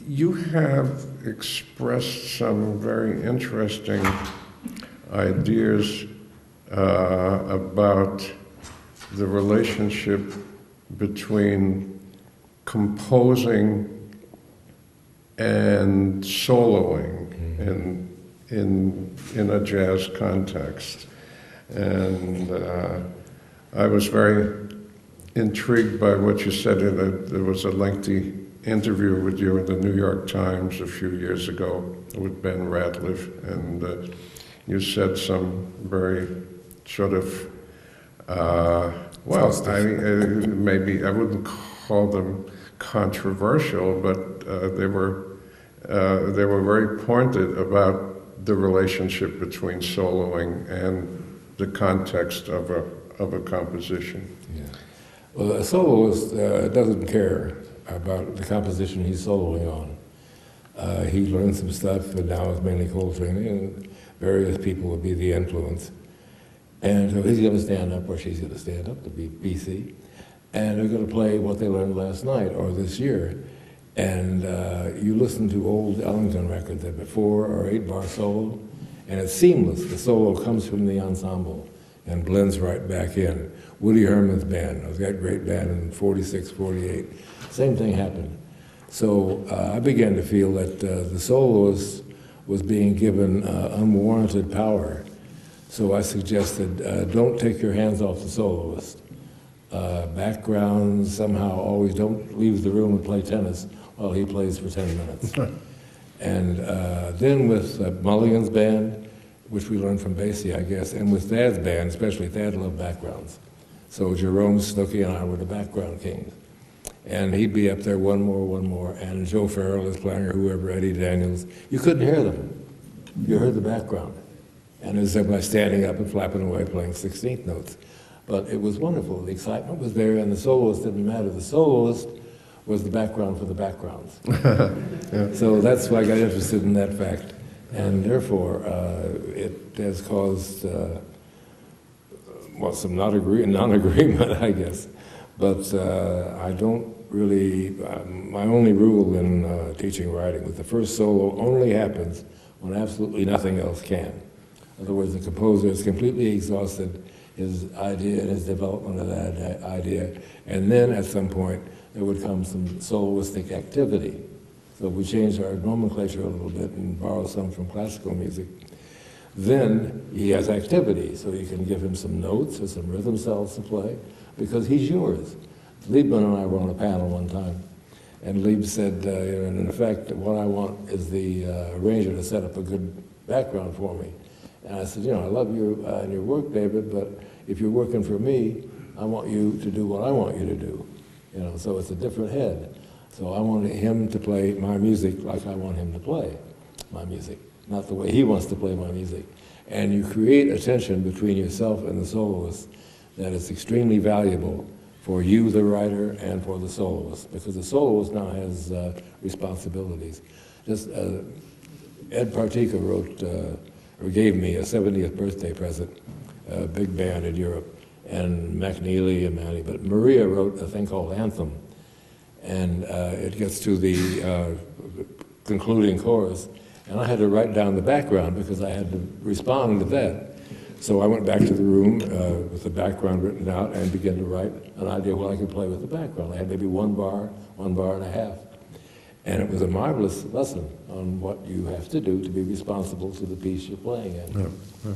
You have expressed some very interesting ideas about the relationship between composing and soloing in a jazz context. And I was very intrigued by what you said. There was a lengthy interview with you in the New York Times a few years ago with Ben Ratliff, and you said some very sort of, maybe I wouldn't call them controversial, but they were very pointed about the relationship between soloing and the context of a composition. Yeah. Well, a soloist doesn't care about the composition he's soloing on. He learned some stuff, and now it's mainly Coltrane, and various people will be the influence. And so he's going to stand up, or she's going to stand up, to be BC, and they're going to play what they learned last night or this year. And you listen to old Ellington records, they've 4 or 8 bar solo, and it's seamless. The solo comes from the ensemble and blends right back in. Woody Herman's band, that great band in 46, 48, same thing happened. So I began to feel that the soloist was being given unwarranted power. So I suggested, don't take your hands off the soloist. Background, somehow always don't leave the room and play tennis while he plays for 10 minutes. And then with Mulligan's band, which we learned from Basie, I guess, and with Thad's band, especially, Thad loved backgrounds. So Jerome, Snooky, and I were the background kings. And he'd be up there, one more, and Joe Farrell is playing, or whoever, Eddie Daniels. You couldn't hear them. You heard the background. And it was by standing up and flapping away, playing 16th notes. But it was wonderful. The excitement was there, and the soloist didn't matter. The soloist was the background for the backgrounds. Yeah. So that's why I got interested in that fact. And therefore, it has caused, some non-agreement, I guess. But I don't really, my only rule in teaching writing was the first solo only happens when absolutely nothing else can. In other words, the composer is completely exhausted his idea and his development of that idea, and then at some point there would come some soloistic activity. So we changed our nomenclature a little bit and borrow some from classical music. Then he has activity, so you can give him some notes or some rhythm cells to play, because he's yours. Liebman and I were on a panel one time, and Lieb said, in effect, what I want is the arranger to set up a good background for me. And I said, I love you and your work, David, but if you're working for me, I want you to do what I want you to do. So it's a different head. So I wanted him to play my music like I want him to play my music, not the way he wants to play my music. And you create a tension between yourself and the soloist that is extremely valuable for you, the writer, and for the soloist, because the soloist now has responsibilities. Just Ed Partika wrote, or gave me a 70th birthday present, a big band in Europe, and McNeely and Manny, but Maria wrote a thing called Anthem, and it gets to the concluding chorus, and I had to write down the background because I had to respond to that. So I went back to the room with the background written out and began to write an idea of what I could play with the background. I had maybe one bar and a half. And it was a marvelous lesson on what you have to do to be responsible for the piece you're playing in. Yeah, yeah.